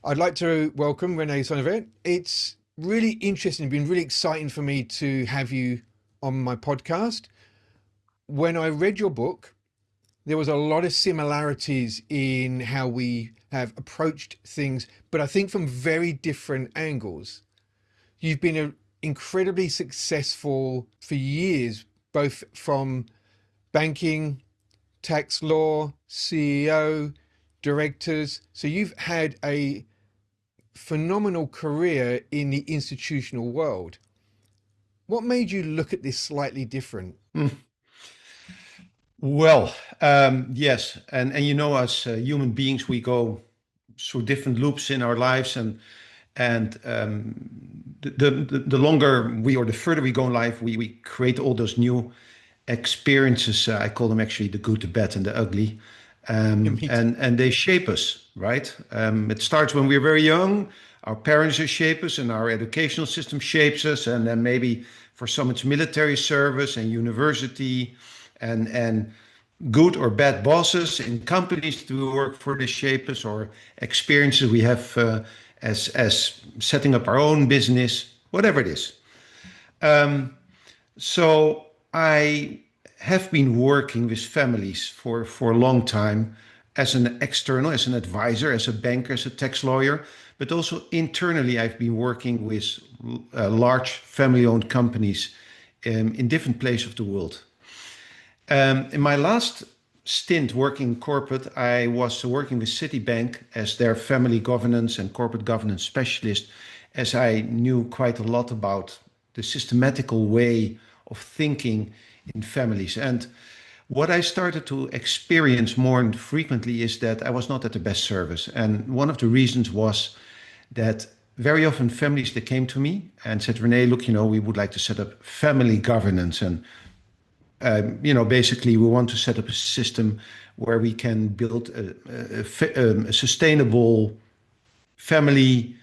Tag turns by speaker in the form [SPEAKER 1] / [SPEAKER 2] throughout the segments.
[SPEAKER 1] I'd like to welcome René Sonneveld. It's really interesting, been really exciting for me to have you on my podcast. When I read your book, there was a lot of similarities in how we have approached things, but I think from very different angles. You've been incredibly successful for years, both from banking, tax law, CEO, directors. So you've had a phenomenal career in the institutional world. What made you look at this slightly different?
[SPEAKER 2] Mm. Well, yes, and as human beings, we go through different loops in our lives, and the longer we or the further we go in life, we create all those new experiences. I call them actually the good, the bad, and the ugly,
[SPEAKER 1] Me too.
[SPEAKER 2] and they shape us, right? It starts when we're very young. Our parents shape us, and our educational system shapes us, and then maybe for some it's military service and university, and good or bad bosses in companies that we work for they shape us, or experiences we have as setting up our own business, whatever it is. Um, so I have been working with families for a long time as an external, as an advisor, as a banker, as a tax lawyer, but also internally I've been working with large family-owned companies in different places of the world. In my last stint working in corporate, I was working with Citibank as their family governance and corporate governance specialist, as I knew quite a lot about the systematical way of thinking in families. And what I started to experience more and frequently is that I was not at the best service. And one of the reasons was that very often families they came to me and said, René, look, we would like to set up family governance. And basically, we want to set up a system where we can build a sustainable family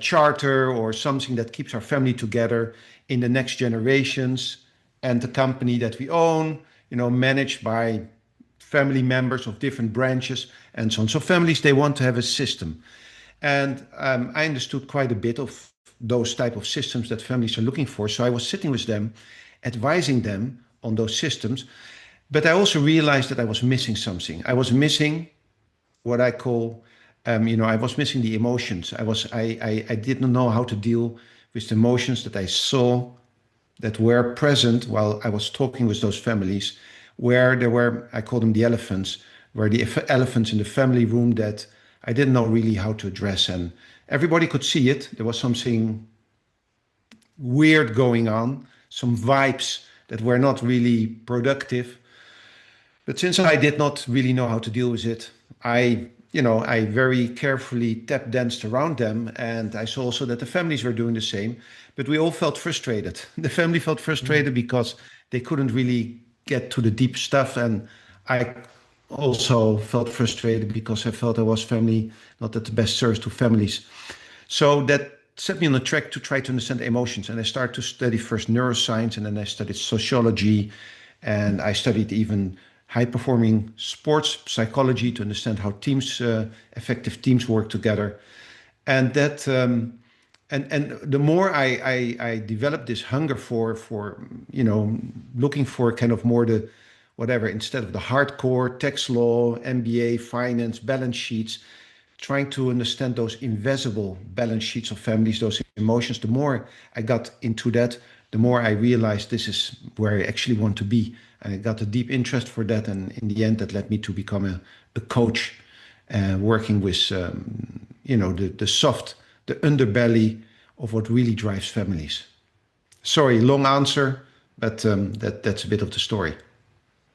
[SPEAKER 2] charter or something that keeps our family together in the next generations. And the company that we own, managed by family members of different branches and so on. So families, they want to have a system. And I understood quite a bit of those type of systems that families are looking for. So I was sitting with them, advising them on those systems. But I also realized that I was missing something. I was missing what I call, I was missing the emotions. I didn't know how to deal with the emotions that I saw that were present while I was talking with those families, where there were, I call them the elephants, were the elephants in the family room that I didn't know really how to address. And everybody could see it. There was something weird going on, some vibes that were not really productive. But since I did not really know how to deal with it, I very carefully tap danced around them, and I saw also that the families were doing the same. But we all felt frustrated. The family felt
[SPEAKER 1] Mm.
[SPEAKER 2] frustrated because they couldn't really get to the deep stuff, and I also felt frustrated because I felt I was family not at the best service to families. So that set me on a track to try to understand emotions. And I started to study first neuroscience, and then I studied sociology, and I studied even high performing sports psychology to understand how teams, effective teams work together. And that, and the more I developed this hunger for looking for kind of more the whatever instead of the hardcore tax law, MBA, finance, balance sheets, trying to understand those invisible balance sheets of families, those emotions. The more I got into that, the more I realized this is where I actually want to be. And I got a deep interest for that, and in the end, that led me to become a coach, working with the soft, the underbelly of what really drives families. Sorry, long answer, but that's a bit of the story.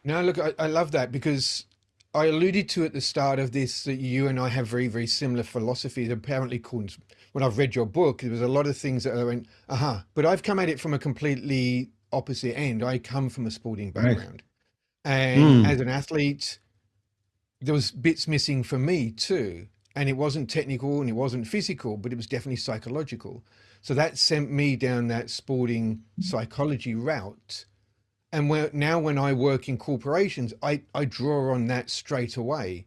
[SPEAKER 1] Now, look, I love that because I alluded to at the start of this that you and I have very, very similar philosophies. Apparently, called, when I've read your book, there was a lot of things that I went, aha. But I've come at it from a completely opposite end. I come from a sporting
[SPEAKER 2] Right.
[SPEAKER 1] background. And
[SPEAKER 2] Mm.
[SPEAKER 1] as an athlete, there was bits missing for me too. And it wasn't technical and it wasn't physical, but it was definitely psychological. So that sent me down that sporting psychology route. And now when I work in corporations, I draw on that straight away.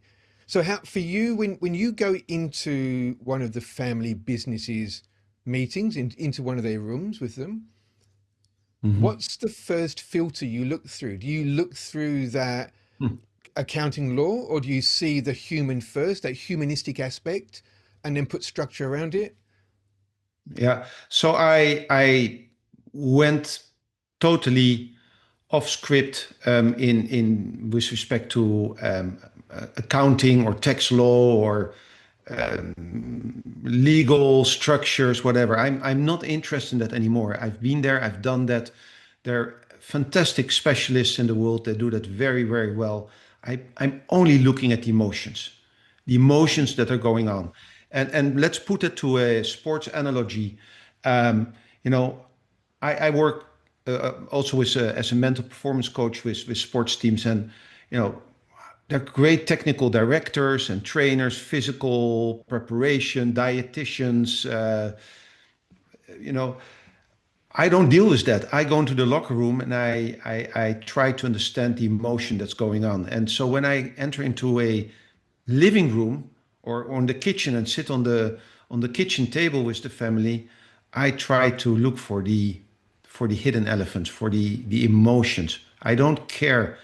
[SPEAKER 1] So how for you when you go into one of the family businesses meetings into one of their rooms with them,
[SPEAKER 2] Mhm.
[SPEAKER 1] what's the first filter you look through? Do you look through that accounting law, or do you see the human first, that humanistic aspect, and then put structure around it?
[SPEAKER 2] Yeah. So I went totally off script in with respect to accounting or tax law or legal structures, whatever. I'm not interested in that anymore. I've been there. I've done that. There are fantastic specialists in the world that do that very, very well. I'm only looking at the emotions that are going on. And let's put it to a sports analogy. Um, you know, I work also as a mental performance coach with sports teams, and you know, they're great technical directors and trainers, physical preparation, dietitians. You know, I don't deal with that. I go into the locker room and I try to understand the emotion that's going on. And so when I enter into a living room or on the kitchen and sit on the kitchen table with the family, I try to look for the hidden elephants, for the emotions. I don't care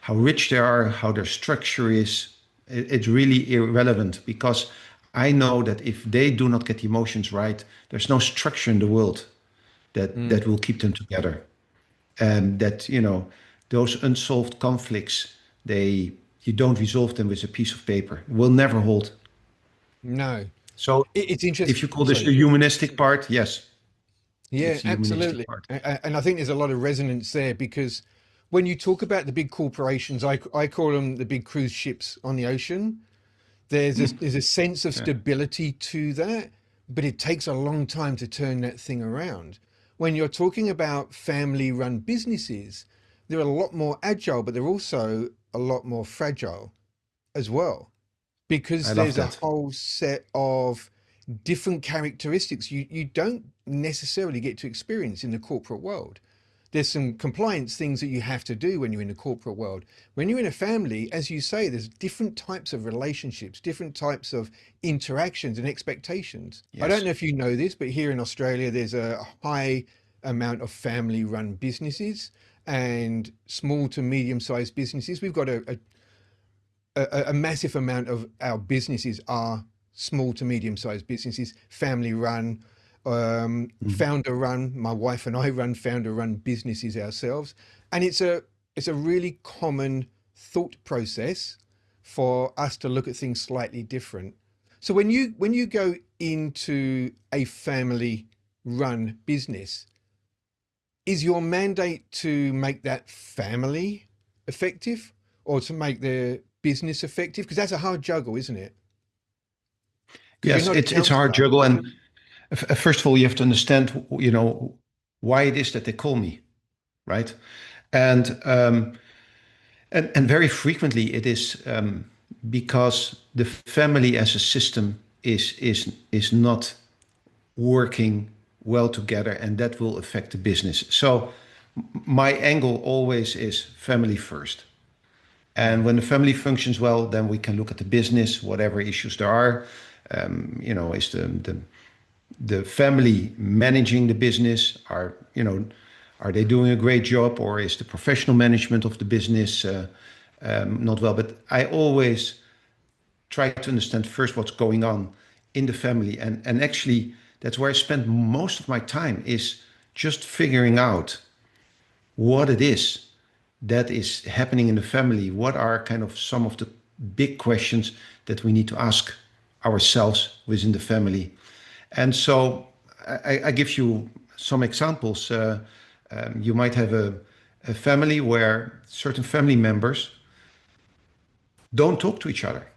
[SPEAKER 2] how rich they are, how their structure is. It's really irrelevant because I know that if they do not get the emotions right, there's no structure in the world that
[SPEAKER 1] Mm,
[SPEAKER 2] will keep them together. And that, you know, those unsolved conflicts, they you don't resolve them with a piece of paper. It will never hold.
[SPEAKER 1] no,
[SPEAKER 2] So
[SPEAKER 1] it's
[SPEAKER 2] if
[SPEAKER 1] interesting.
[SPEAKER 2] you call this
[SPEAKER 1] Sorry.
[SPEAKER 2] the humanistic part, yes,
[SPEAKER 1] Yeah,
[SPEAKER 2] it's the humanistic
[SPEAKER 1] absolutely.
[SPEAKER 2] part.
[SPEAKER 1] And I think there's a lot of resonance there because when you talk about the big corporations, I call them the big cruise ships on the ocean. There's a sense of
[SPEAKER 2] Yeah,
[SPEAKER 1] stability to that, but it takes a long time to turn that thing around. When you're talking about family-run businesses, they're a lot more agile, but they're also a lot more fragile as well
[SPEAKER 2] I
[SPEAKER 1] because
[SPEAKER 2] love
[SPEAKER 1] there's a
[SPEAKER 2] that.
[SPEAKER 1] whole set of different characteristics you don't necessarily get to experience in the corporate world. There's some compliance things that you have to do when you're in the corporate world. When you're in a family, as you say, there's different types of relationships, different types of interactions and expectations. I don't
[SPEAKER 2] Yes,
[SPEAKER 1] know if you know this, but here in Australia, there's a high amount of family run businesses and small to medium sized businesses. We've got a massive amount of our businesses are small to medium sized businesses, family run,
[SPEAKER 2] mhm.
[SPEAKER 1] founder run. My wife and I run founder run businesses ourselves, and it's a really common thought process for us to look at things slightly different. So when you go into a family run business, is your mandate to make that family effective or to make the business effective? Because that's a hard juggle, isn't it? Because you're
[SPEAKER 2] Yes,
[SPEAKER 1] not a
[SPEAKER 2] it's a hard
[SPEAKER 1] counselor.
[SPEAKER 2] juggle. And first of all, you have to understand, you know, why it is that they call me, right? And and very frequently it is because the family as a system is not working well together, and that will affect the business. So my angle always is family first. And
[SPEAKER 1] Mm,
[SPEAKER 2] when the family functions well, then we can look at the business, whatever issues there are. You know, is the family managing the business? Are they doing a great job, or is the professional management of the business not well? But I always try to understand first what's going on in the family, and actually that's where I spend most of my time, is just figuring out what it is that is happening in the family. What are kind of some of the big questions that we need to ask ourselves within the family? And so I give you some examples. You might have a family where certain family members don't talk to each other.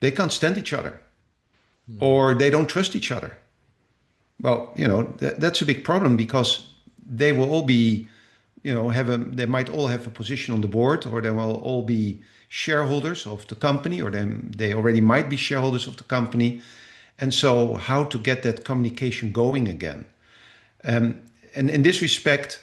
[SPEAKER 2] They can't stand each other,
[SPEAKER 1] mm,
[SPEAKER 2] or they don't trust each other. Well, you know, that's a big problem because they will all be, you know, they might all have a position on the board, or they will all be shareholders of the company, or then they already might be shareholders of the company. And so how to get that communication going again? And in this respect,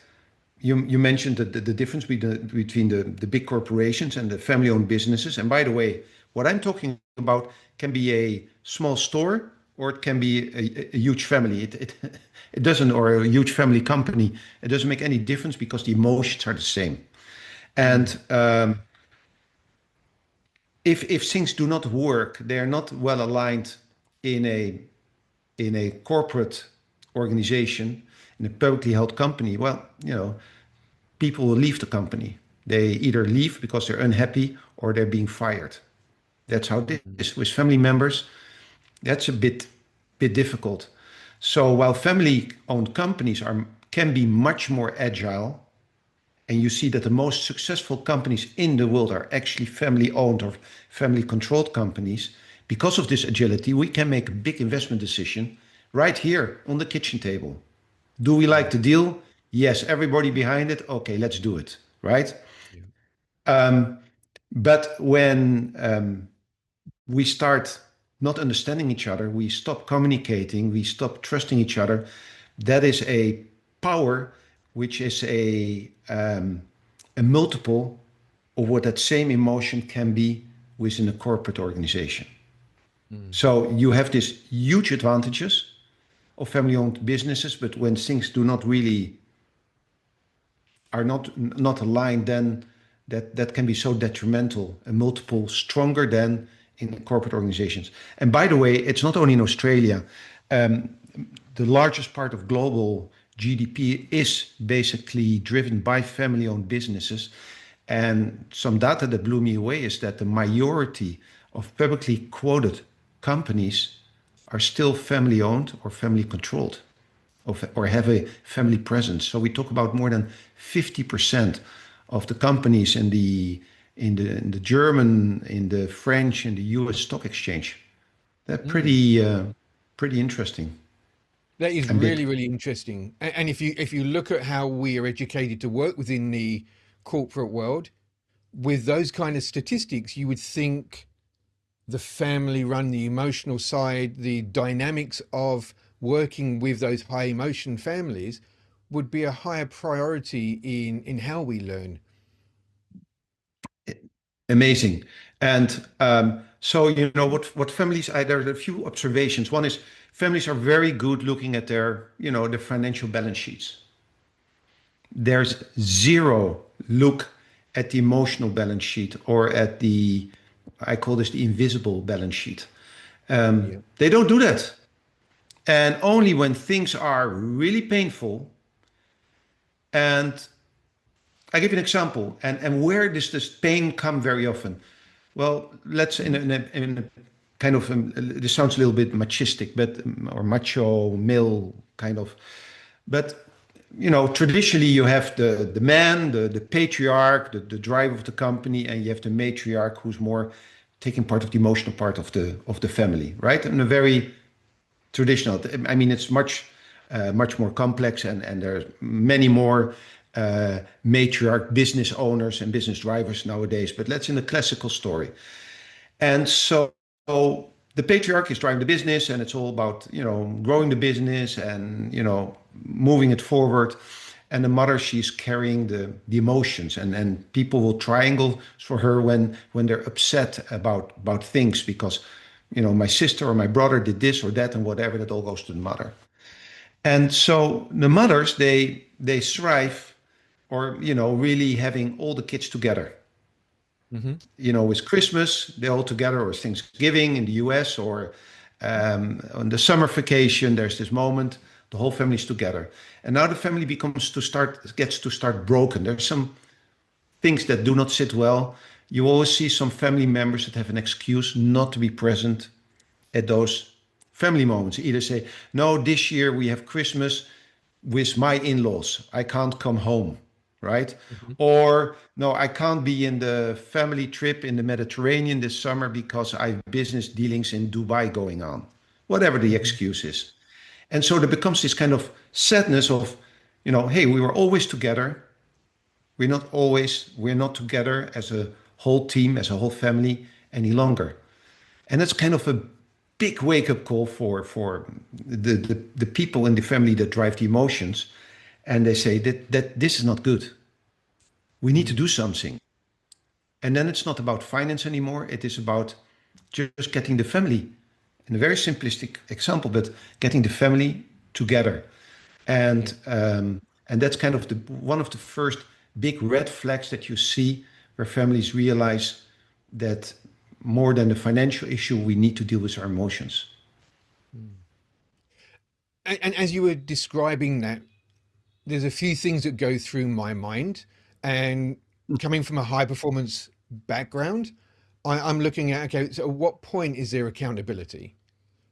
[SPEAKER 2] you mentioned the difference between the big corporations and the family-owned businesses. And by the way, What I'm talking about can be a small store or it can be a huge family. It doesn't, or a huge family company. It doesn't make any difference because the emotions are the same.
[SPEAKER 1] Mm.
[SPEAKER 2] And if things do not work, they are not well aligned in a corporate organization, in a publicly held company. Well, people will leave the company. They either leave because they're unhappy or they're being fired. That's how it
[SPEAKER 1] Mm.
[SPEAKER 2] is with family members. That's a bit difficult. So while family-owned companies can be much more agile, and you see that the most successful companies in the world are actually family-owned or family-controlled companies, because of this agility, we can make a big investment decision right here on the kitchen table. Do we like
[SPEAKER 1] Mm.
[SPEAKER 2] the deal? Yes, everybody behind it. Okay, let's do it, right?
[SPEAKER 1] Yeah.
[SPEAKER 2] But when we start not understanding each other, we stop communicating, we stop trusting each other. That is a power which is a multiple of what that same emotion can be within a corporate organization.
[SPEAKER 1] Mm.
[SPEAKER 2] So you have these huge advantages of family-owned businesses, but when things do not really are not aligned, then that can be so detrimental, a multiple stronger than in corporate organizations. And by the way, it's not only in Australia. Um, the largest part of global GDP is basically driven by family-owned businesses. And some data that blew me away is that the majority of publicly quoted companies are still family-owned or family-controlled or have a family presence. So we talk about more than 50% of the companies in the German, in the French, in the US stock exchange. They're
[SPEAKER 1] Mm.
[SPEAKER 2] pretty interesting
[SPEAKER 1] That is
[SPEAKER 2] and big.
[SPEAKER 1] really, really interesting. And if you look at how we are educated to work within the corporate world, with those kind of statistics, you would think the family run, the emotional side, the dynamics of working with those high emotion families would be a higher priority in how we learn.
[SPEAKER 2] Amazing. And so, what families, there are a few observations. One is families are very good looking at their financial balance sheets. There's zero look at the emotional balance sheet or at I call this the invisible balance sheet.
[SPEAKER 1] Yeah.
[SPEAKER 2] They don't do that. And only when things are really painful, and I give you an example, and where does this pain come very often? Well, let's in a kind of this sounds a little bit machistic, but or macho male kind of, but traditionally you have the man, the patriarch, the driver of the company, and you have the matriarch who's more taking part of the emotional part of the family, right? And a very traditional. I mean, it's much more complex, and there's many more matriarch business owners and business drivers nowadays. But let's in a classical story. And so the patriarch is driving the business, and it's all about growing the business and moving it forward. And the mother, she's carrying the emotions, and people will triangle for her when they're upset about things because my sister or my brother did this or that and whatever. That all goes to the mother. And so the mothers, they strive or really having all the kids together.
[SPEAKER 1] Hmm.
[SPEAKER 2] With Christmas, they're all together, or Thanksgiving in the US, or on the summer vacation, there's this moment, the whole family's together. And now the family gets to start broken. There's some things that do not sit well. You always see some family members that have an excuse not to be present at those family moments. Either say, no, this year we have Christmas with my in-laws. I can't come home, right?
[SPEAKER 1] Hmm.
[SPEAKER 2] Or no, I can't be in the family trip in the Mediterranean this summer because I have business dealings in Dubai going on. Whatever the
[SPEAKER 1] Hmm.
[SPEAKER 2] excuse is. And so there becomes this kind of sadness of, hey, we were always together. We're not together as a whole team, as a whole family any longer. And that's kind of a big wake up call for the people in the family that drive the emotions. And they say that this is not good. We need to
[SPEAKER 1] Mm.
[SPEAKER 2] do something. And then it's not about finance anymore. It is about just getting the family, in a very simplistic example, but getting the family together.
[SPEAKER 1] Yeah.
[SPEAKER 2] And that's kind of the one of the first big red flags that you see where families realize that more than the financial issue, we need to deal with our emotions.
[SPEAKER 1] Mm. And as you were describing that, there's a few things that go through my mind. And coming from a high performance background, I'm looking at, okay, so at what point is there accountability?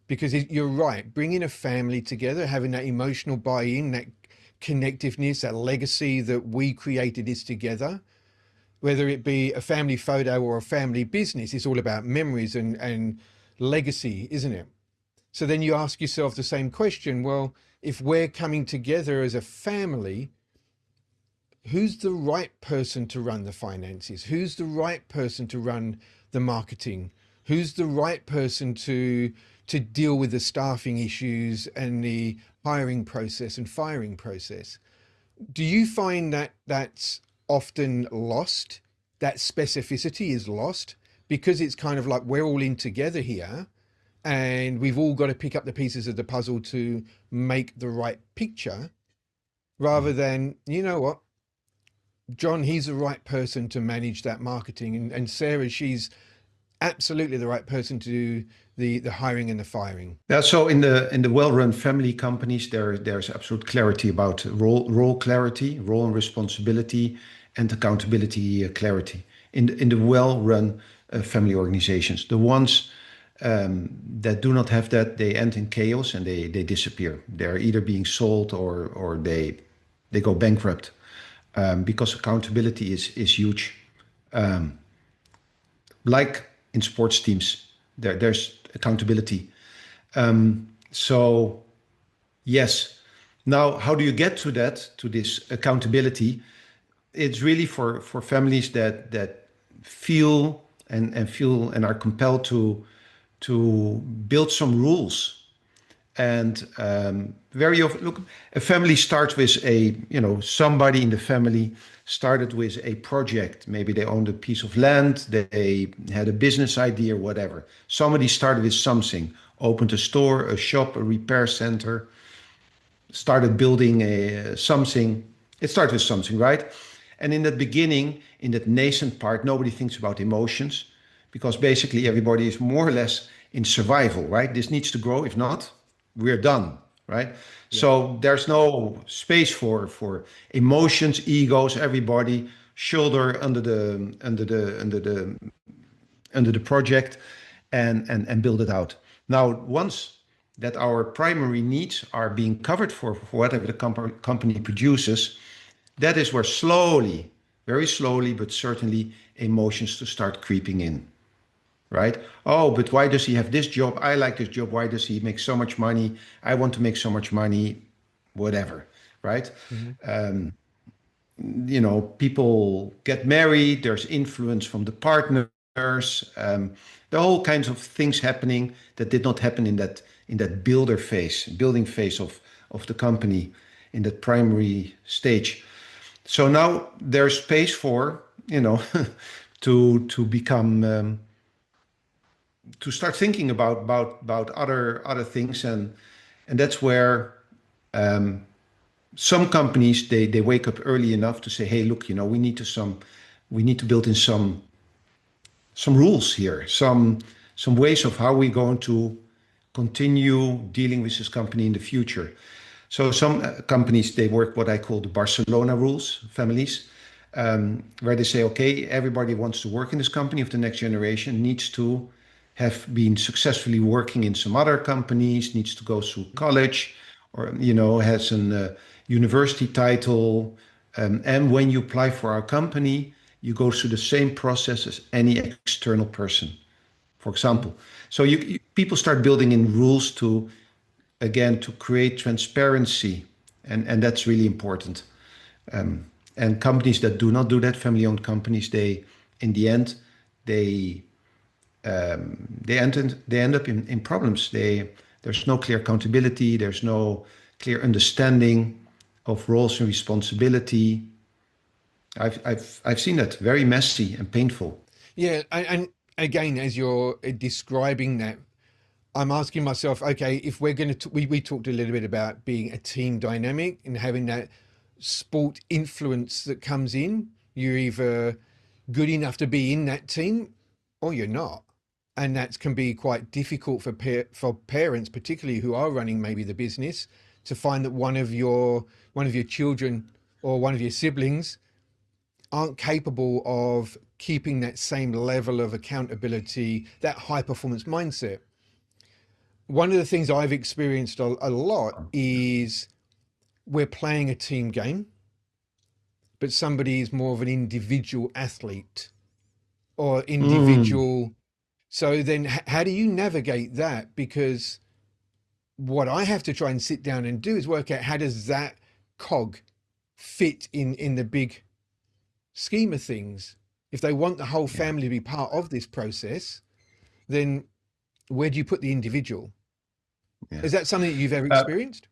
[SPEAKER 1] Because you're right, bringing a family together, having that emotional buy-in, that connectiveness, that legacy that we created is together, whether it be a family photo or a family business, it's all about memories and legacy, isn't it? So then you ask yourself the same question. Well, if we're coming together as a family, who's the right person to run the finances? Who's the right person to run the marketing? Who's the right person to deal with the staffing issues and the hiring process and firing process? Do you find that that's often lost? That specificity is lost because it's kind of like we're all in together here and we've all got to pick up the pieces of the puzzle to make the right picture rather than, you know what, John, he's the right person to manage that marketing, and Sarah, she's absolutely the right person to do the hiring and the firing.
[SPEAKER 2] Yeah, so in the well-run family companies, there's absolute clarity about role clarity, role and responsibility, and accountability clarity. In the well-run family organizations, the ones that do not have that, they end in chaos and they disappear. They're either being sold or they go bankrupt because accountability is huge. Um, like in sports teams, there's accountability. So yes. Now, how do you get to that, to this accountability? It's really for families that feel and feel and are compelled to build some rules. And very often, look, a family starts with somebody in the family started with a project. Maybe they owned a piece of land, they had a business idea, whatever. Somebody started with something, opened a store, a shop, a repair center, started building a something. It started with something, right? And in that beginning, in that nascent part, nobody thinks about emotions because basically everybody is more or less in survival, right? This needs to grow. If not, we're done, right?
[SPEAKER 1] Yeah.
[SPEAKER 2] So there's no space for emotions, egos, everybody shoulder under the project and build it out. Now, once that our primary needs are being covered for whatever the company produces, that is where slowly, very slowly, but certainly emotions to start creeping in, right? Oh, but why does he have this job? I like this job. Why does he make so much money? I want to make so much money, whatever, right?
[SPEAKER 1] Mm-hmm.
[SPEAKER 2] People get married, there's influence from the partners, there are all kinds of things happening that did not happen in that building phase of the company, in that primary stage. So now there's space for, to become to start thinking about other things, and that's where some companies they wake up early enough to say, hey, look, we need to build in some rules here, some ways of how we're going to continue dealing with this company in the future. So some companies they work what I call the Barcelona Rules families, where they say, okay, everybody wants to work in this company of the next generation needs to have been successfully working in some other companies, needs to go through college, or has an university title, and when you apply for our company, you go through the same process as any external person, for
[SPEAKER 1] Mm-hmm.
[SPEAKER 2] example. So people start building in rules to, again, to create transparency, and that's really important. And companies that do not do that, family-owned companies, they, in the end, they they end up in problems. There's no clear accountability. There's no clear understanding of roles and responsibility. I've seen that very messy and painful.
[SPEAKER 1] Yeah, and again, as you're describing that, I'm asking myself, okay, if we're going to, we talked a little bit about being a team dynamic and having that sport influence that comes in. You're either good enough to be in that team or you're not. And that can be quite difficult for for parents, particularly who are running maybe the business, to find that one of your children or one of your siblings aren't capable of keeping that same level of accountability, that high performance mindset. One of the things I've experienced a lot is we're playing a team game, but somebody is more of an individual athlete or
[SPEAKER 2] Mm,
[SPEAKER 1] individual. So then, how do you navigate that? Because what I have to try and sit down and do is work out how does that cog fit in the big scheme of things. If they want the whole
[SPEAKER 2] yeah.
[SPEAKER 1] family to be part of this process, then where do you put the individual?
[SPEAKER 2] Yeah.
[SPEAKER 1] Is that something that you've ever
[SPEAKER 2] Uh,
[SPEAKER 1] experienced?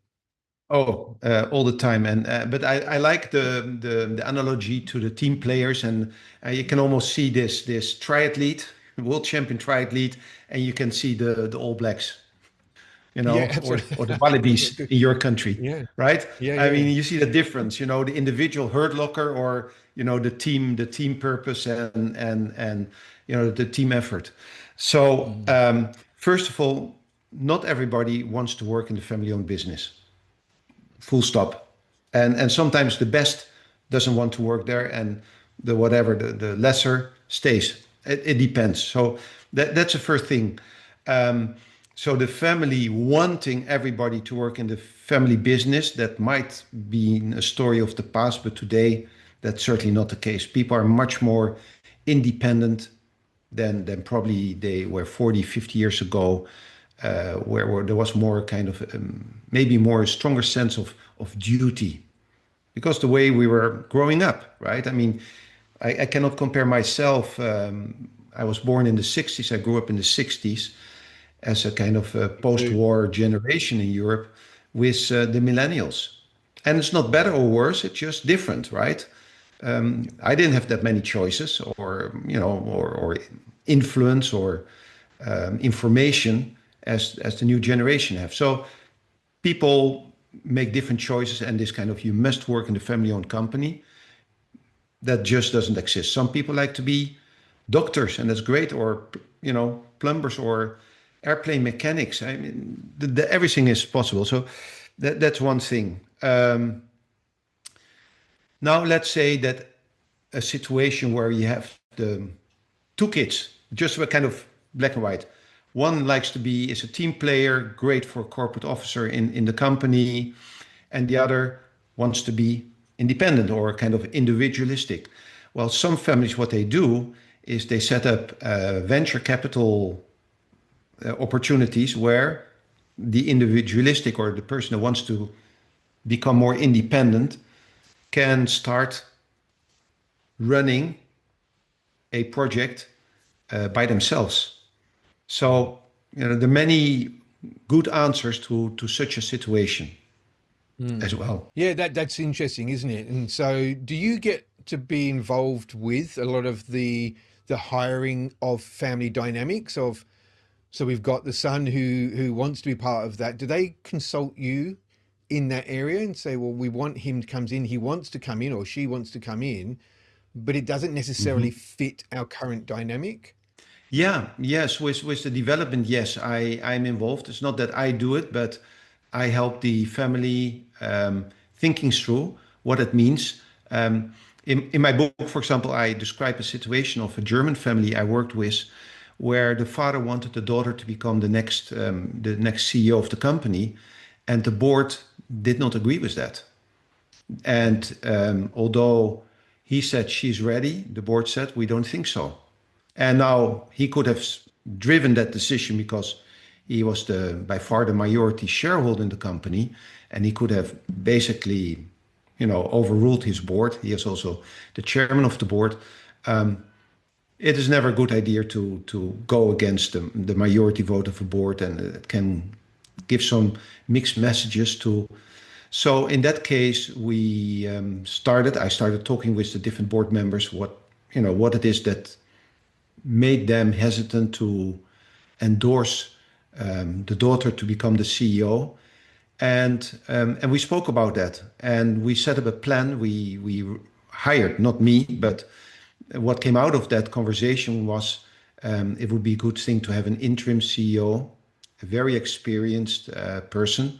[SPEAKER 2] oh, all the time. And but I like the analogy to the team players, and you can almost see this triathlete, world champion triathlete, and you can see the All Blacks,
[SPEAKER 1] Yeah,
[SPEAKER 2] or the
[SPEAKER 1] absolutely. Yeah,
[SPEAKER 2] Wallabies
[SPEAKER 1] good.
[SPEAKER 2] in your country,
[SPEAKER 1] Yeah,
[SPEAKER 2] right?
[SPEAKER 1] yeah,
[SPEAKER 2] I
[SPEAKER 1] yeah.
[SPEAKER 2] mean, you see the difference, the individual herd locker, or the team purpose, and the team effort. So
[SPEAKER 1] Mm.
[SPEAKER 2] first of all, not everybody wants to work in the family-owned business. Full stop. And sometimes the best doesn't want to work there, and the lesser stays. It depends. So that's the first thing. Um, so the family wanting everybody to work in the family business, that might be a story of the past, but today that's certainly not the case. People are much more independent than probably they were 40, 50 years ago, where there was more kind of maybe more a stronger sense of duty, because the way we were growing up, right? I mean, I cannot compare myself. I was born in the 60s. I grew up in the 60s as a kind of
[SPEAKER 1] So,
[SPEAKER 2] post-war generation in Europe with the millennials. And it's not better or worse, it's just different, right? I didn't have that many choices, or influence, or information as the new generation have. So people make different choices, and this kind of you must work in the family-owned company, that just doesn't exist. Some people like to be doctors, and that's great, or plumbers, or airplane mechanics. I mean, everything is possible. So that's one thing. Now let's say that a situation where you have the two kids, just a kind of black and white. One likes to be is a team player, great for a corporate officer in the company, and the other wants to be independent or kind of individualistic. Well, some families, what they do is they set up venture capital opportunities where the individualistic, or the person who wants to become more independent, can start running a project by themselves. So, there are many good answers to such a situation as
[SPEAKER 1] mm.
[SPEAKER 2] well.
[SPEAKER 1] Yeah, that's interesting, isn't it? And so, do you get to be involved with a lot of the hiring of family dynamics of, so we've got the son who wants to be part of that. Do they consult you in that area and say, well, we want him to comes in, he wants to come in or she wants to come in, but it doesn't necessarily
[SPEAKER 2] Mhm.
[SPEAKER 1] fit our current dynamic?
[SPEAKER 2] Yeah, yes, with the development, yes, I'm involved. It's not that I do it, but I help the family thinking through what it means. In my book, for example, I describe a situation of a German family I worked with, where the father wanted the daughter to become the next CEO of the company, and the board did not agree with that. And although he said she's ready, the board said we don't think so. And now he could have driven that decision, because he was by far the majority shareholder in the company, and he could have basically, overruled his board. He is also the chairman of the board. It is never a good idea to go against the majority vote of a board, and it can give some mixed messages to. So in that case, I started talking with the different board members, what it is that made them hesitant to endorse the daughter to become the CEO. And we spoke about that, and we set up a plan. We hired, not me, but what came out of that conversation was it would be a good thing to have an interim CEO, a very experienced person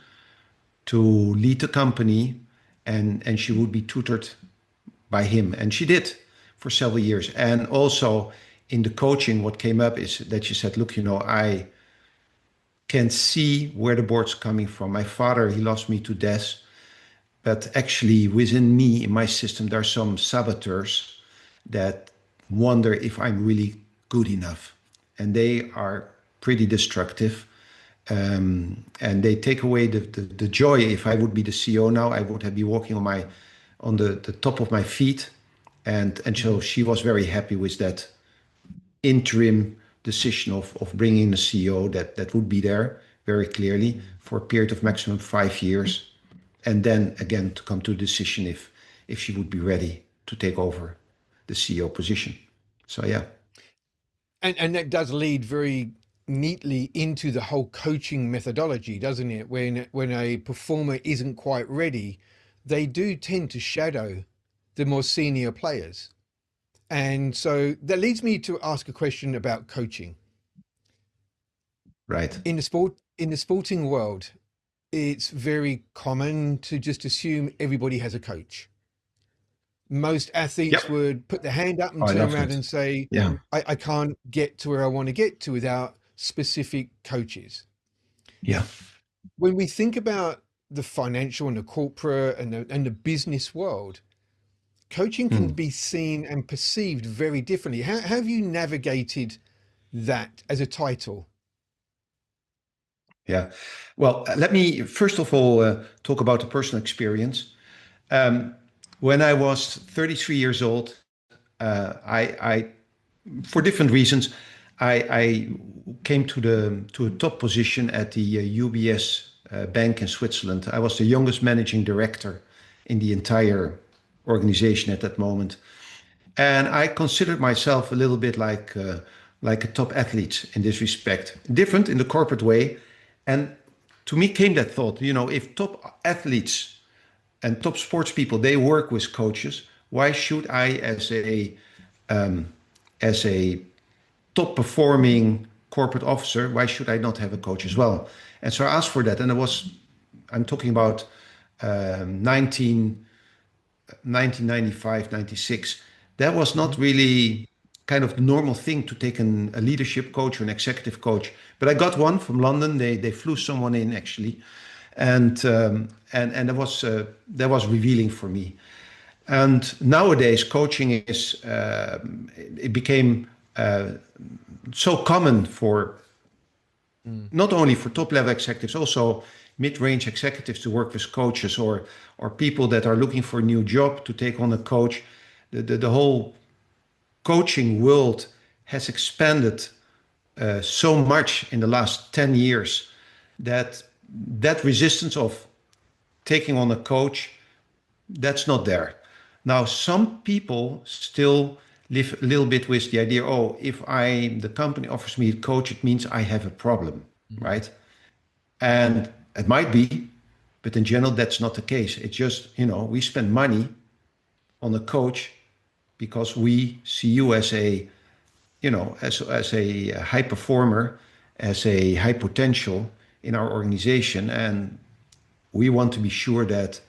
[SPEAKER 2] to lead the company, and she would be tutored by him, and she did for several years. And also in the coaching, what came up is that she said, "Look, I can see where the board's coming from. My father, he loves me to death, but actually within me, in my system, there are some saboteurs that wonder if I'm really good enough, and they are pretty destructive. And they take away the joy. If I would be the CEO now, I would have be walking on the top of my feet." And so she was very happy with that interim decision of bringing a CEO that would be there very clearly for a period of maximum 5 years, and then again to come to a decision if she would be ready to take over the CEO position. So yeah.
[SPEAKER 1] And that does lead very neatly into the whole coaching methodology, doesn't it? When a performer isn't quite ready, they do tend to shadow the more senior players. And so that leads me to ask a question about coaching.
[SPEAKER 2] Right.
[SPEAKER 1] In the sporting world, it's very common to just assume everybody has a coach. Most athletes
[SPEAKER 2] Yep.
[SPEAKER 1] would put their hand up and
[SPEAKER 2] I
[SPEAKER 1] turn
[SPEAKER 2] love
[SPEAKER 1] around
[SPEAKER 2] that.
[SPEAKER 1] and say,
[SPEAKER 2] Yeah.
[SPEAKER 1] I can't get to where I want to get to without specific coaches.
[SPEAKER 2] Yeah.
[SPEAKER 1] When we think about the financial and the corporate and the business world, coaching can
[SPEAKER 2] Mm.
[SPEAKER 1] be seen and perceived very differently. How have you navigated that as a title?
[SPEAKER 2] Yeah. Well, let me first of all talk about the personal experience. Um, when I was 33 years old, for different reasons, I came to a top position at the UBS bank in Switzerland. I was the youngest managing director in the entire organization at that moment, and I considered myself a little bit like a top athlete in this respect, different in the corporate way. And to me came that thought, if top athletes and top sports people they work with coaches, why should I, as a top performing corporate officer, why should I not have a coach as well? And so I asked for that, and I'm talking about 1995, 96. That was not really kind of the normal thing to take a leadership coach or an executive coach. But I got one from London. They flew someone in actually, and that was revealing for me. And nowadays, coaching it became so common for
[SPEAKER 1] Mm.
[SPEAKER 2] not only for top level executives, also mid-range executives to work with coaches, or people that are looking for a new job to take on a coach. The whole coaching world has expanded so much in the last 10 years that that resistance of taking on a coach, that's not there. Now, some people still live a little bit with the idea, oh, if the company offers me a coach, it means I have a problem,
[SPEAKER 1] Mm.
[SPEAKER 2] right? And it might be, but in general, that's not the case. It's just, we spend money on a coach because we see you as a high performer, as a high potential in our organization, and we want to be sure that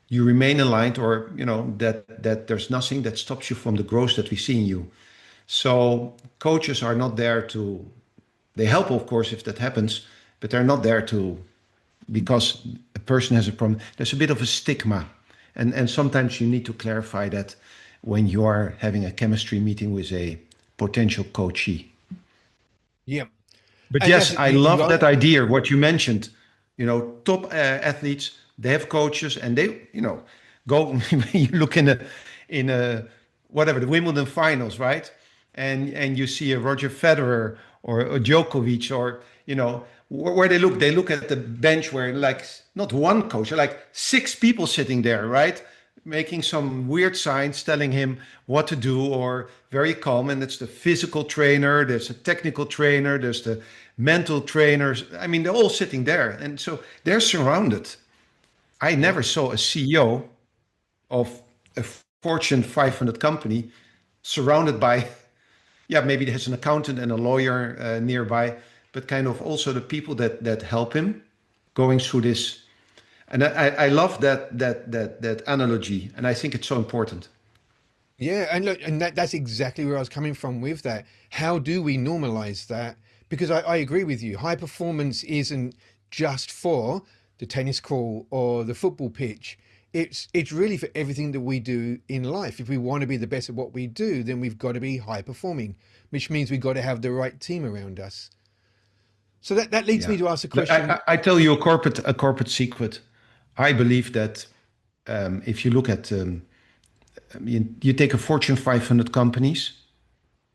[SPEAKER 2] you remain aligned, or that there's nothing that stops you from the growth that we see in you. So coaches are not there to. They help, of course, if that happens, but they're not there to because a person has a problem. There's a bit of a stigma, and sometimes you need to clarify that when you are having a chemistry meeting with a potential coachee.
[SPEAKER 1] Yeah.
[SPEAKER 2] But
[SPEAKER 1] And
[SPEAKER 2] yes,
[SPEAKER 1] that's
[SPEAKER 2] I
[SPEAKER 1] you
[SPEAKER 2] love
[SPEAKER 1] are
[SPEAKER 2] that idea. What you mentioned, top athletes, they have coaches, and they, go. You look in a whatever the Wimbledon finals, right? And you see a Roger Federer or a Djokovic, or where they look at the bench where like not one coach, like six people sitting there, right? making some weird signs telling him what to do, or very calm. And it's the physical trainer, there's a technical trainer, there's the mental trainers. I mean, they're all sitting there. And so they're surrounded. I
[SPEAKER 1] Yeah.
[SPEAKER 2] never saw a CEO of a Fortune 500 company surrounded by, yeah, maybe there's an accountant and a lawyer nearby, but kind of also the people that help him going through this. And I love that analogy, and I think it's so important.
[SPEAKER 1] Yeah, and look, and that's exactly where I was coming from with that. How do we normalize that? Because I agree with you. High performance isn't just for the tennis court or the football pitch. It's really for everything that we do in life. If we want to be the best at what we do, then we've got to be high performing, which means we've got to have the right team around us. So that leads
[SPEAKER 2] Yeah,
[SPEAKER 1] me to ask a
[SPEAKER 2] look,
[SPEAKER 1] question.
[SPEAKER 2] I tell you a corporate secret. I believe that if you look at you take a Fortune 500 companies,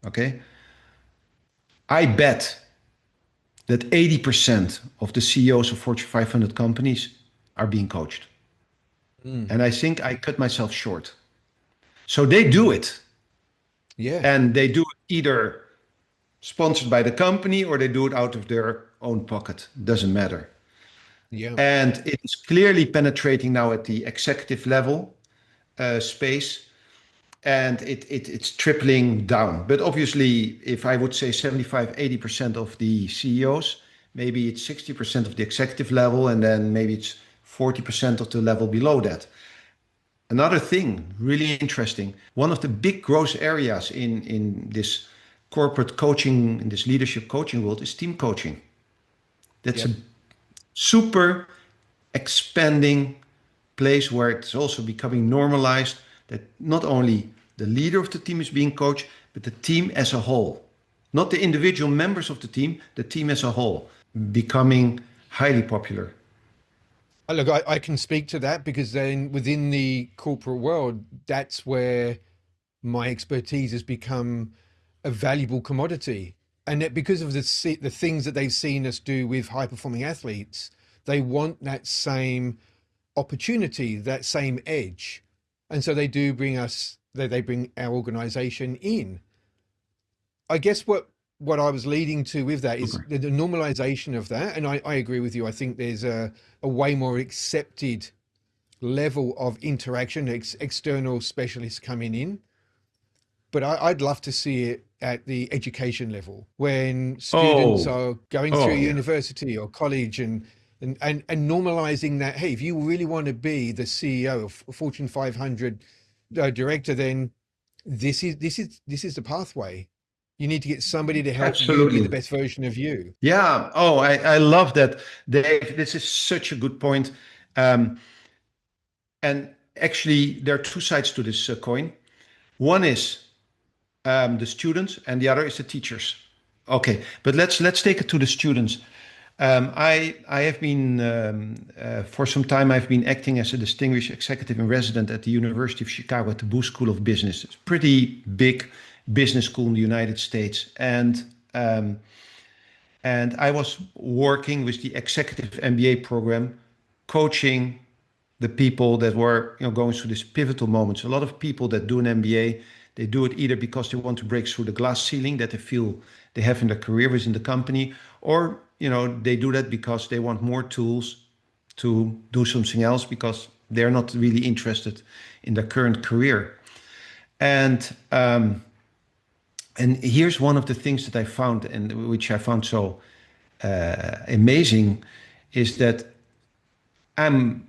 [SPEAKER 2] okay, I bet that 80% of the CEOs of Fortune 500 companies are being coached.
[SPEAKER 1] Mm,
[SPEAKER 2] And I think I cut myself short. So they do it,
[SPEAKER 1] yeah,
[SPEAKER 2] and they do it either sponsored by the company or they do it out of their own pocket. Doesn't matter.
[SPEAKER 1] yeah,
[SPEAKER 2] And it's clearly penetrating now at the executive level space, and it's tripling down. But obviously, if I would say 75-80% of the CEOs, maybe it's 60% of the executive level, and then maybe it's 40% of the level below that. Another thing, really interesting, one of the big growth areas in this corporate coaching, in this leadership coaching world, is team coaching. That's a
[SPEAKER 1] yep.
[SPEAKER 2] super expanding place where it's also becoming normalized that not only the leader of the team is being coached, but the team as a whole. Not the individual members of the team as a whole, becoming highly popular.
[SPEAKER 1] Look, I can speak to that because then within the corporate world, that's where my expertise has become a valuable commodity. And that because of the things that they've seen us do with high performing athletes, they want that same opportunity, that same edge. And so they do bring us, they bring our organization in. I guess what I was leading to with that is
[SPEAKER 2] Super.
[SPEAKER 1] the normalization of that. And I agree with you. I think there's a way more accepted level of interaction, external specialists coming in. But I'd love to see it at the education level when students
[SPEAKER 2] Oh,
[SPEAKER 1] are going through
[SPEAKER 2] oh yeah.
[SPEAKER 1] university or college and normalizing that, hey, if you really want to be the CEO of a Fortune 500 director, then this is the pathway. You need to get somebody to help you be the
[SPEAKER 2] Absolutely.
[SPEAKER 1] best version of you.
[SPEAKER 2] Yeah. Oh, I love that, Dave. This is such a good point. Um, and actually, there are two sides to this coin. One is the students, and the other is the teachers. Okay, but let's take it to the students. I have been for some time I've been acting as a distinguished executive in resident at the University of Chicago at the Booth School of Business. It's a pretty big business school in the United States, and I was working with the executive MBA program, coaching the people that were going through these pivotal moments. A lot of people that do an MBA, they do it either because they want to break through the glass ceiling that they feel they have in their career within the company, or they do that because they want more tools to do something else because they're not really interested in their current career. And and here's one of the things that I found, and which I found so amazing, is that I'm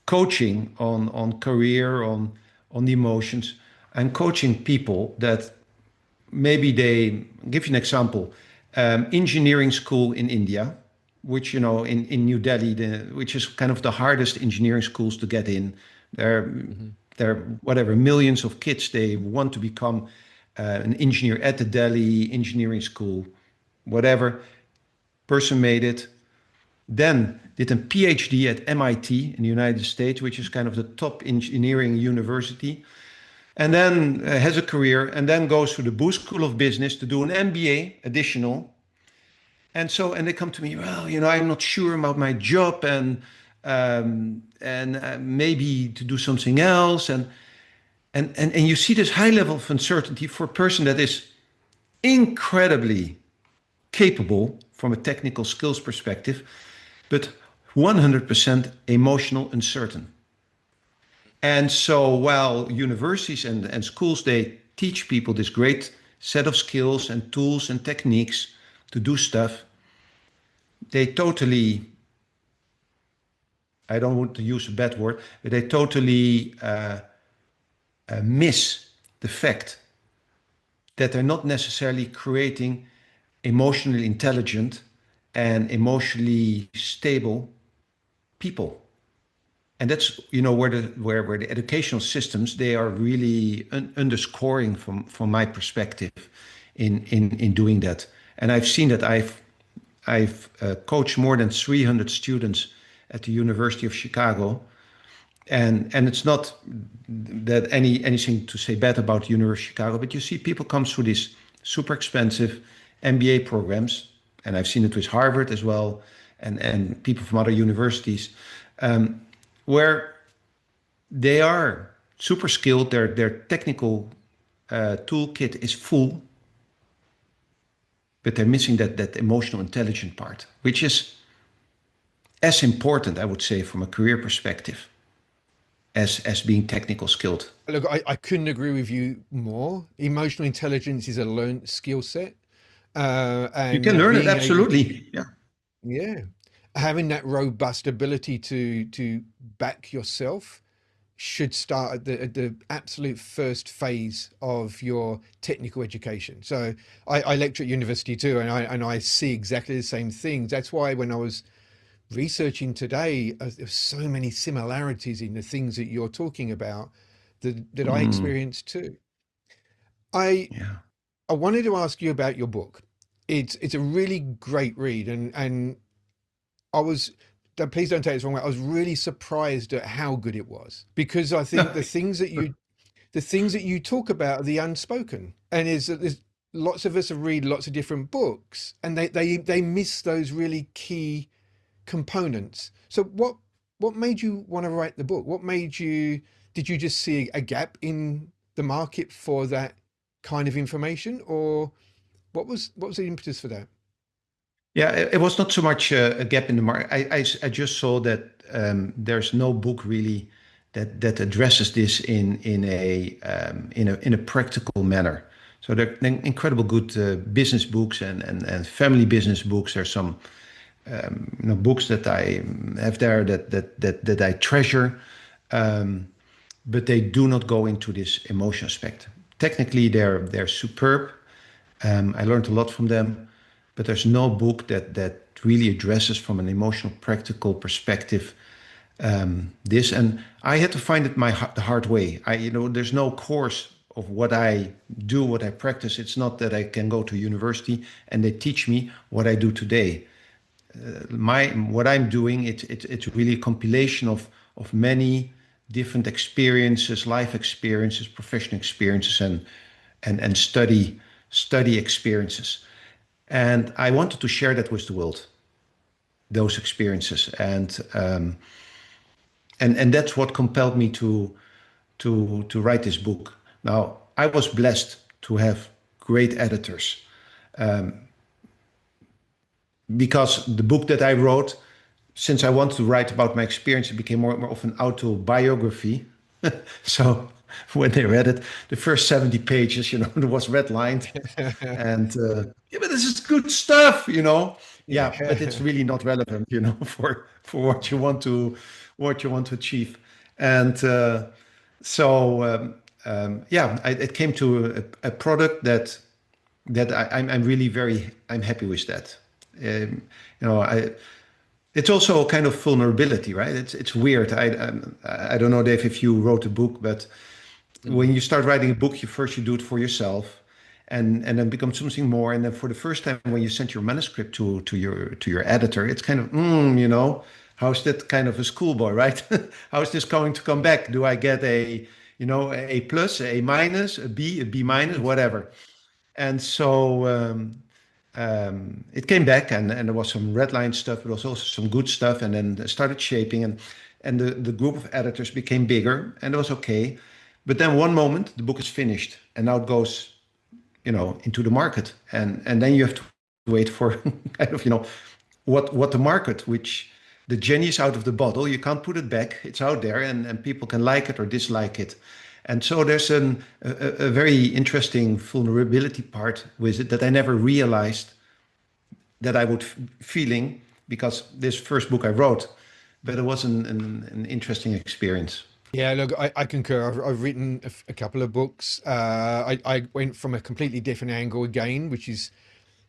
[SPEAKER 2] coaching on career, on the emotions. I'm coaching people that maybe they give you an example. Engineering school in India, which in New Delhi, which is kind of the hardest engineering schools to get in. There,
[SPEAKER 1] Hmm.
[SPEAKER 2] there are whatever millions of kids they want to become an engineer at the Delhi engineering school, whatever. Person made it, then did a PhD at MIT in the United States, which is kind of the top engineering university, and then has a career, and then goes to the Booth School of Business to do an MBA additional. And they come to me, well, I'm not sure about my job, and and maybe to do something else. And you see this high level of uncertainty for a person that is incredibly capable from a technical skills perspective, but 100% emotional uncertain. And so while universities and schools, they teach people this great set of skills and tools and techniques to do stuff, they totally, I don't want to use a bad word, but they totally miss the fact that they're not necessarily creating emotionally intelligent and emotionally stable people. And that's where the educational systems, they are really underscoring from my perspective in doing that. And I've seen that I've coached more than 300 students at the University of Chicago, and it's not that anything to say bad about the University of Chicago, but you see people come through these super expensive MBA programs, and I've seen it with Harvard as well, and people from other universities, where they are super skilled, their technical toolkit is full, but they're missing that emotional intelligence part, which is as important, I would say, from a career perspective as being technical skilled.
[SPEAKER 1] Look, I couldn't agree with you more. Emotional intelligence is a learned skill set,
[SPEAKER 2] You can
[SPEAKER 1] and
[SPEAKER 2] learn it,
[SPEAKER 1] being able to,
[SPEAKER 2] absolutely. Yeah.
[SPEAKER 1] yeah, having that robust ability to back yourself should start at the absolute first phase of your technical education. So I lecture at university too, and I see exactly the same things. That's why when I was researching today, there's so many similarities in the things that you're talking about that I
[SPEAKER 2] Mm,
[SPEAKER 1] experienced too. I
[SPEAKER 2] yeah.
[SPEAKER 1] I wanted to ask you about your book. It's a really great read, and I was. Please don't take this wrong way. I was really surprised at how good it was because I think the things that you talk about are the unspoken, and is that there's lots of us have read lots of different books, and they miss those really key components. So what made you want to write the book? What made you did you just see a gap in the market for that kind of information, or what was the impetus for that?
[SPEAKER 2] Yeah, it was not so much a gap in the market. I just saw that there's no book really that addresses this in a practical manner. So there are incredible good business books and family business books. There's some books that I have there that I treasure, but they do not go into this emotion aspect. Technically, they're superb. I learned a lot from them, but there's no book that really addresses from an emotional, practical perspective this. And I had to find it the hard way. There's no course of what I do, what I practice. It's not that I can go to university and they teach me what I do today. What I'm doing, it's really a compilation of many different experiences, life experiences, professional experiences, and study experiences. And I wanted to share that with the world, those experiences, and that's what compelled me to write this book. Now, I was blessed to have great editors, because the book that I wrote, since I wanted to write about my experience, it became more of an autobiography. So when they read it, the first 70 pages, it was redlined. And yeah, but this is good stuff. Yeah, but it's
[SPEAKER 1] Yeah.
[SPEAKER 2] really not relevant, for what you want to achieve. And yeah, it came to a product that I'm really I'm happy with that. Um, you know, I it's also a kind of vulnerability, right? It's weird. I don't know, Dave, if you wrote a book, but when
[SPEAKER 1] Mhm.
[SPEAKER 2] you start writing a book, you do it for yourself, and then becomes something more. And then for the first time, when you send your manuscript to your editor, it's kind of how's that kind of a schoolboy, right? How is this going to come back? Do I get a plus, a minus, a B minus, whatever? And so it came back, and there was some red line stuff, but there was also some good stuff, and then it started shaping, and the group of editors became bigger, and it was okay. But then one moment the book is finished, and now it goes, into the market, and then you have to wait for kind of, what the market, which the genie is out of the bottle, you can't put it back, it's out there, and people can like it or dislike it. And so there's a very interesting vulnerability part with it that I never realized that I would feeling, because this first book I wrote, but it was an interesting experience.
[SPEAKER 1] Yeah, look, I concur. I've written a couple of books. I went from a completely different angle again, which is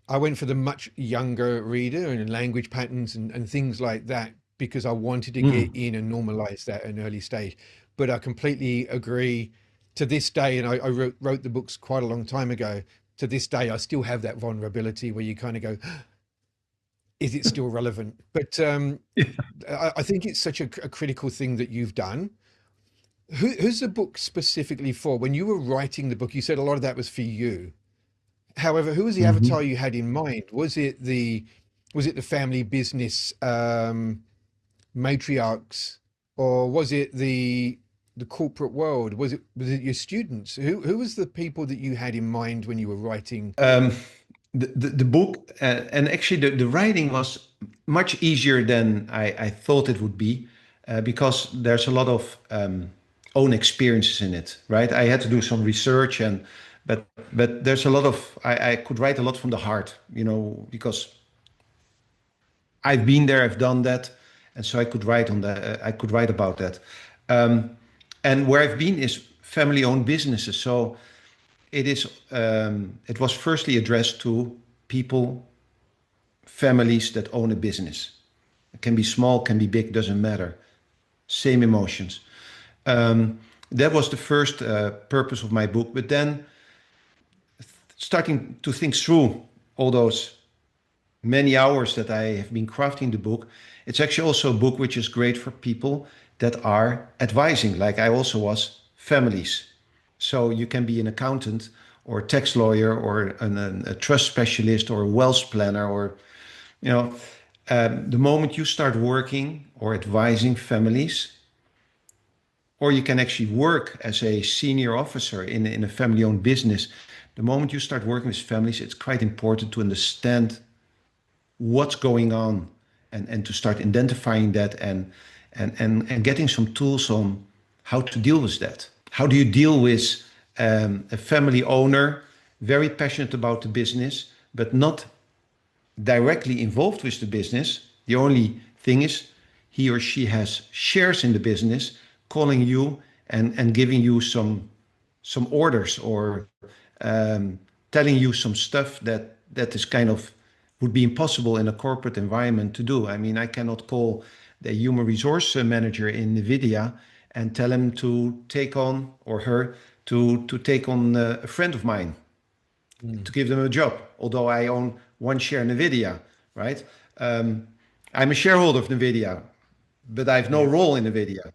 [SPEAKER 1] I went for the much younger reader and language patterns and things like that because I wanted to get
[SPEAKER 2] Mm.
[SPEAKER 1] in and normalize that at an early stage. But I completely agree to this day, and I wrote the books quite a long time ago. To this day, I still have that vulnerability where you kind of go, is it still relevant? But I think it's such a critical thing that you've done. Who's the book specifically for? When you were writing the book, you said a lot of that was for you. However, who was the avatar
[SPEAKER 2] Mhm.
[SPEAKER 1] you had in mind? Was it the family business matriarchs, or was it the corporate world? Was it your students? Who was the people that you had in mind when you were writing?
[SPEAKER 2] Um, the book, and actually the writing was much easier than I thought it would be, because there's a lot of own experiences in it, right? I had to do some research, but there's a lot of I could write a lot from the heart, because I've been there, I've done that, and so I could write on that. I could write about that. Um, and where I've been is family-owned businesses, so it was firstly addressed to people, families that own a business. It can be small, can be big, doesn't matter. Same emotions. That was the first purpose of my book. But then starting to think through all those many hours that I have been crafting the book, it's actually also a book which is great for people that are advising, like I also was, families. So you can be an accountant or a tax lawyer or a trust specialist or a wealth planner, or you know the moment you start working or advising families, or you can actually work as a senior officer in a family-owned business. The moment you start working with families, it's quite important to understand what's going on, and to start identifying that, and getting some tools on how to deal with that. How do you deal with a family owner very passionate about the business but not directly involved with the business? The only thing is he or she has shares in the business, calling you and giving you some orders, or telling you some stuff that is kind of would be impossible in a corporate environment to do. I mean, I cannot call the human resource manager in NVIDIA and tell him to take on, or her to take on a friend of mine
[SPEAKER 1] Mm.
[SPEAKER 2] to give them a job, although I own one share in NVIDIA, right? Um, I'm a shareholder of NVIDIA, but I have no
[SPEAKER 1] Yeah.
[SPEAKER 2] role in NVIDIA.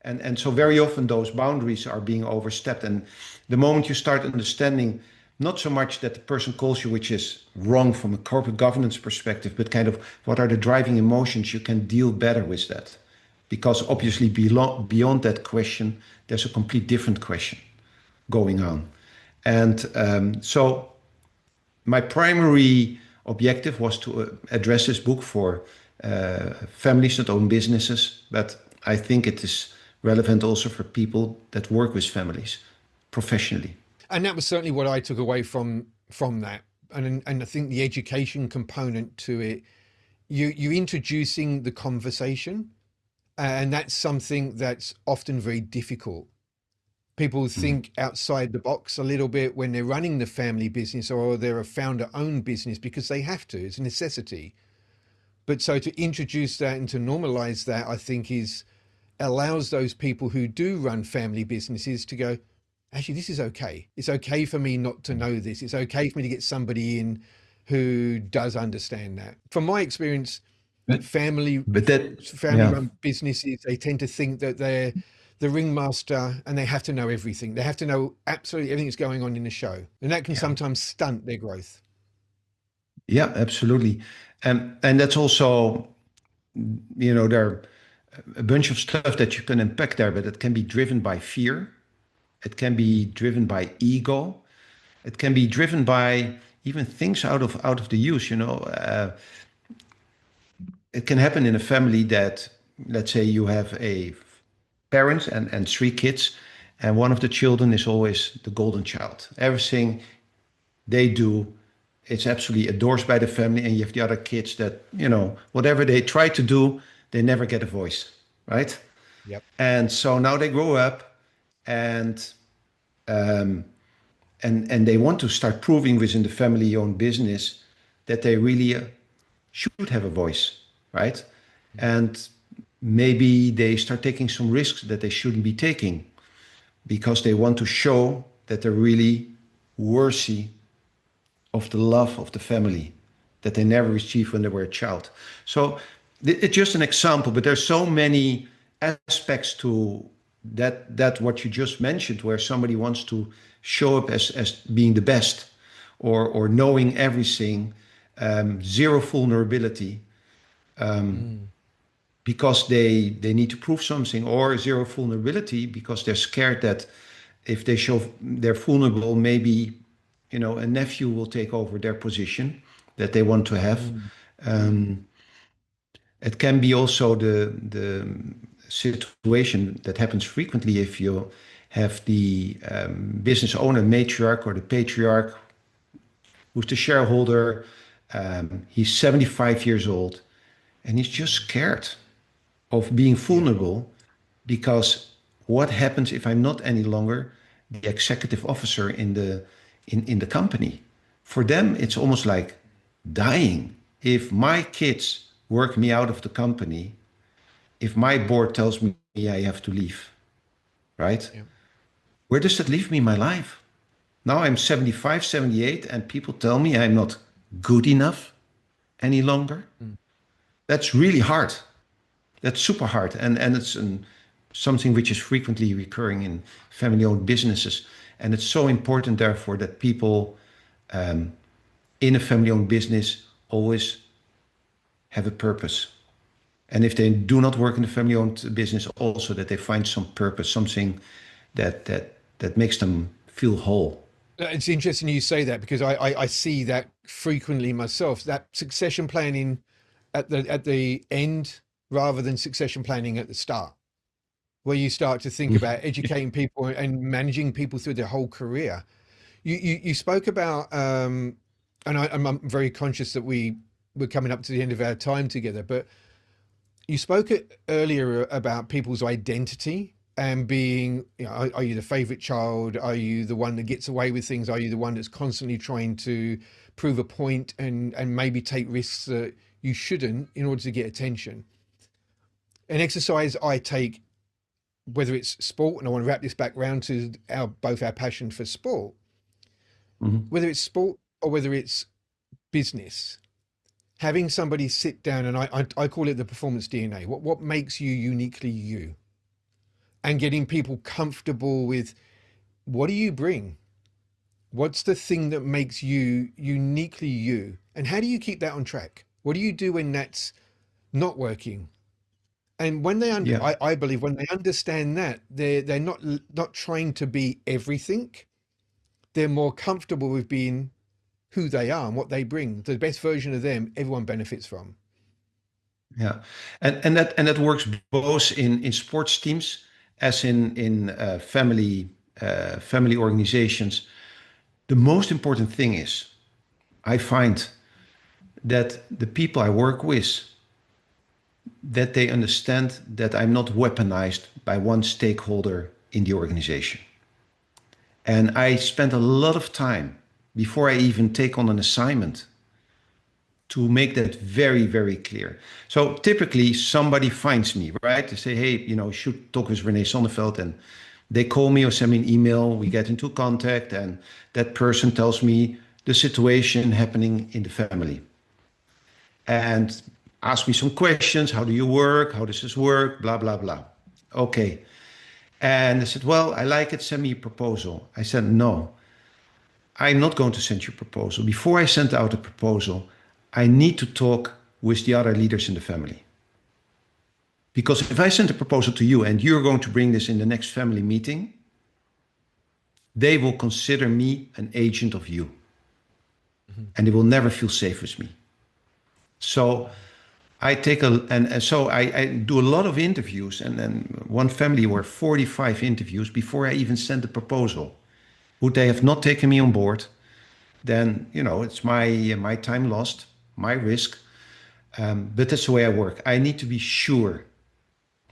[SPEAKER 2] And so very often those boundaries are being overstepped. And the moment you start understanding not so much that the person calls you, which is wrong from a corporate governance perspective, but kind of what are the driving emotions, you can deal better with that. Because
[SPEAKER 1] Yeah.
[SPEAKER 2] obviously beyond that question, there's a complete different question going on. And so my primary objective was to address this book for families that own businesses, but I think it is relevant also for people that work with families professionally.
[SPEAKER 1] And that was certainly what I took away from that. And I think the education component to it, you're introducing the conversation, and that's something that's often very difficult. People
[SPEAKER 2] Mm.
[SPEAKER 1] think outside the box a little bit when they're running the family business or they're a founder-owned business because they have to. It's a necessity. But so to introduce that and to normalize that, I think is allows those people who do run family businesses to go, actually, this is okay. It's okay for me not to know this. It's okay for me to get somebody in who does understand that. From my experience,
[SPEAKER 2] But,
[SPEAKER 1] family
[SPEAKER 2] but that,
[SPEAKER 1] family
[SPEAKER 2] yeah,
[SPEAKER 1] run businesses, they tend to think that they're the ringmaster and they have to know everything. They have to know absolutely everything that's going on in the show. And that can
[SPEAKER 2] yeah,
[SPEAKER 1] sometimes stunt their growth.
[SPEAKER 2] Yeah, absolutely. And that's also, there are a bunch of stuff that you can unpack there, but it can be driven by fear. It can be driven by ego. It can be driven by even things out of the use. It can happen in a family that, let's say, you have a parents and three kids, and one of the children is always the golden child. Everything they do, it's absolutely endorsed by the family, and you have the other kids that, whatever they try to do, they never get a voice, right?
[SPEAKER 1] Yep.
[SPEAKER 2] And so now they grow up, and um, and they want to start proving within the family-owned business that they really should have a voice, right? And maybe they start taking some risks that they shouldn't be taking because they want to show that they're really worthy of the love of the family that they never received when they were a child. So it's just an example, but there's so many aspects to that what you just mentioned, where somebody wants to show up as being the best, or knowing everything, zero vulnerability,
[SPEAKER 1] Mm.
[SPEAKER 2] because they need to prove something, or zero vulnerability because they're scared that if they show they're vulnerable, maybe a nephew will take over their position that they want to have.
[SPEAKER 1] Mm.
[SPEAKER 2] Um, it can be also the situation that happens frequently if you have the business owner, matriarch or the patriarch, who's the shareholder. He's 75 years old, and he's just scared of being
[SPEAKER 1] Yeah.
[SPEAKER 2] vulnerable, because what happens if I'm not any longer the executive officer in the company? For them, it's almost like dying. If my kids work me out of the company, if my board tells me I have to leave, right?
[SPEAKER 1] Yeah.
[SPEAKER 2] Where does that leave me in my life? Now I'm 75, 78, and people tell me I'm not good enough any longer.
[SPEAKER 1] Mm.
[SPEAKER 2] That's really hard. That's super hard, and it's something which is frequently recurring in family-owned businesses, and it's so important, therefore, that people in a family-owned business always have a purpose, and if they do not work in the family-owned business, also that they find some purpose, something that makes them feel whole.
[SPEAKER 1] It's interesting you say that because I see that frequently myself. That succession planning at the end rather than succession planning at the start, where you start to think about educating people and managing people through their whole career. You spoke about, and I'm very conscious that we're coming up to the end of our time together, but you spoke earlier about people's identity and being, are you the favorite child? Are you the one that gets away with things? Are you the one that's constantly trying to prove a point and maybe take risks that you shouldn't in order to get attention? An exercise I take, whether it's sport, and I want to wrap this back round to both our passion for sport,
[SPEAKER 2] Mhm.
[SPEAKER 1] whether it's sport or whether it's business, having somebody sit down, and I call it the performance DNA. What makes you uniquely you? And getting people comfortable with, what do you bring? What's the thing that makes you uniquely you? And how do you keep that on track? What do you do when that's not working? And when
[SPEAKER 2] Yeah,
[SPEAKER 1] I believe when they understand that, they're not trying to be everything. They're more comfortable with being who they are and what they bring. The best version of them, everyone benefits from.
[SPEAKER 2] yeah, and that works both in sports teams as in family organizations. The most important thing is, I find that the people I work with, that they understand that I'm not weaponized by one stakeholder in the organization. And I spend a lot of time before I even take on an assignment to make that very, very clear. So typically somebody finds me, right? They say, hey, you should talk with René Sonneveld, and they call me or send me an email. We get into contact, and that person tells me the situation happening in the family and ask me some questions. How do you work? How does this work? Blah, blah, blah. Okay. And I said, well, I like it. Send me a proposal. I said, no, I'm not going to send you a proposal. Before I send out a proposal, I need to talk with the other leaders in the family. Because if I send a proposal to you and you're going to bring this in the next family meeting, they will consider me an agent of you and they will never feel safe with me. So I take and so I do a lot of interviews, and then one family were 45 interviews before I even sent the proposal. Would they have not taken me on board, then, it's my time lost, my risk. But that's the way I work. I need to be sure,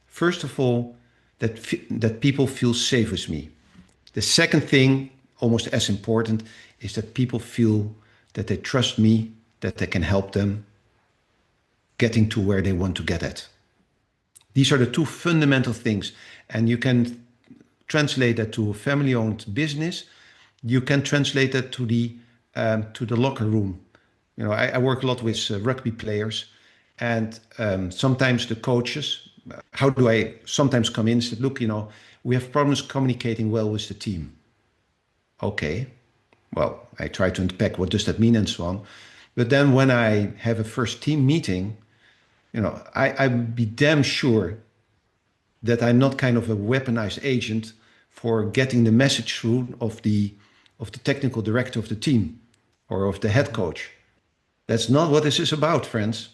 [SPEAKER 2] first of all, that people feel safe with me. The second thing, almost as important, is that people feel that they trust me, that they can help them getting to where they want to get at. These are the two fundamental things. And you can translate that to a family-owned business. You can translate that to the locker room. I work a lot with rugby players, and sometimes the coaches. How do I sometimes come in and say, look, we have problems communicating well with the team. Okay, well, I try to unpack what does that mean and so on. But then when I have a first team meeting, I'd be damn sure that I'm not kind of a weaponized agent for getting the message through of the technical director of the team or of the head coach. That's not what this is about, friends.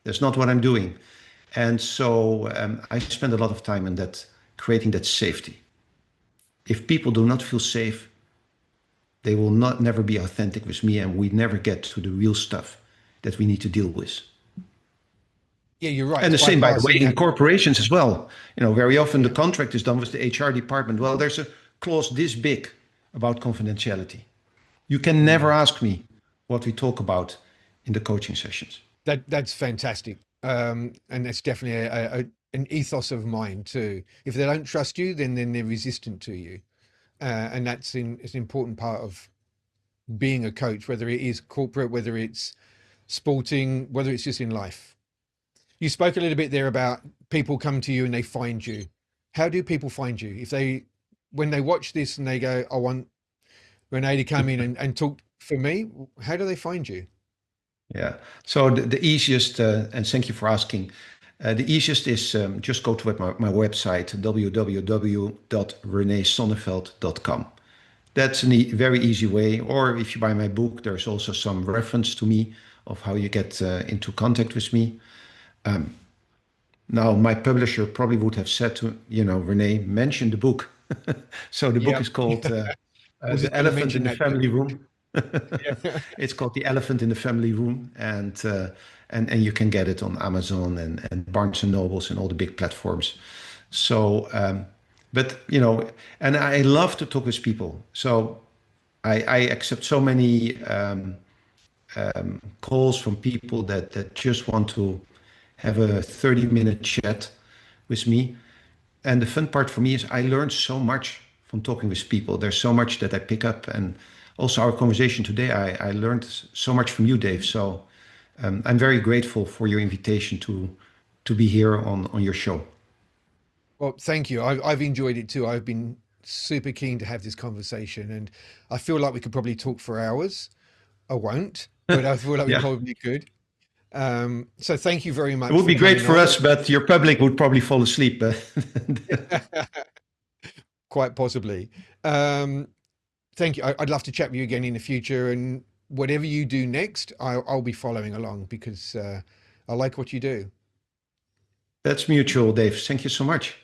[SPEAKER 2] That's not what I'm doing. And so I spend a lot of time in that, creating that safety. If people do not feel safe, they will never be authentic with me, and we never get to the real stuff that we need to deal with.
[SPEAKER 1] Yeah, you're right.
[SPEAKER 2] And the
[SPEAKER 1] It's
[SPEAKER 2] same, by the way,
[SPEAKER 1] bypassing
[SPEAKER 2] in
[SPEAKER 1] that.
[SPEAKER 2] corporations as well. Very often the contract is done with the HR department. Well, there's a clause this big about confidentiality. You can never ask me what we talk about in the coaching sessions.
[SPEAKER 1] That's fantastic. And that's definitely an ethos of mine too. If they don't trust you, then they're resistant to you. And it's an important part of being a coach, whether it is corporate, whether it's sporting, whether it's just in life. You spoke a little bit there about people come to you and they find you. How do people find you? When they watch this and they go, I want René to come in and talk for me, how do they find you?
[SPEAKER 2] Yeah. So the easiest, and thank you for asking, the easiest is just go to my website, www.renesonneveld.com. That's a very easy way. Or if you buy my book, there's also some reference to me of how you get into contact with me. Now, my publisher probably would have said to, René, mention the book. So the book
[SPEAKER 1] Yeah.
[SPEAKER 2] is called
[SPEAKER 1] I was
[SPEAKER 2] The
[SPEAKER 1] just going to
[SPEAKER 2] Elephant in
[SPEAKER 1] mention
[SPEAKER 2] the
[SPEAKER 1] that too.
[SPEAKER 2] Family Room.
[SPEAKER 1] Yeah.
[SPEAKER 2] It's called The Elephant in the Family Room, and you can get it on Amazon and Barnes and Nobles and all the big platforms. So, but and I love to talk with people. So I accept so many calls from people that just want to have a 30-minute chat with me. And the fun part for me is I learned so much from talking with people. There's so much that I pick up. And also our conversation today, I learned so much from you, Dave. So I'm very grateful for your invitation to be here on your show.
[SPEAKER 1] Well, thank you. I've enjoyed it too. I've been super keen to have this conversation, and I feel like we could probably talk for hours. I won't, but I feel like we
[SPEAKER 2] Yeah,
[SPEAKER 1] probably could. So thank you very
[SPEAKER 2] it
[SPEAKER 1] much
[SPEAKER 2] would
[SPEAKER 1] for
[SPEAKER 2] be great
[SPEAKER 1] coming
[SPEAKER 2] for
[SPEAKER 1] on.
[SPEAKER 2] us, but your public would probably fall asleep.
[SPEAKER 1] Quite possibly. Um, Thank you. I'd love to chat with you again in the future, and whatever you do next, I'll be following along because I like what you do.
[SPEAKER 2] That's mutual, Dave. Thank you so much.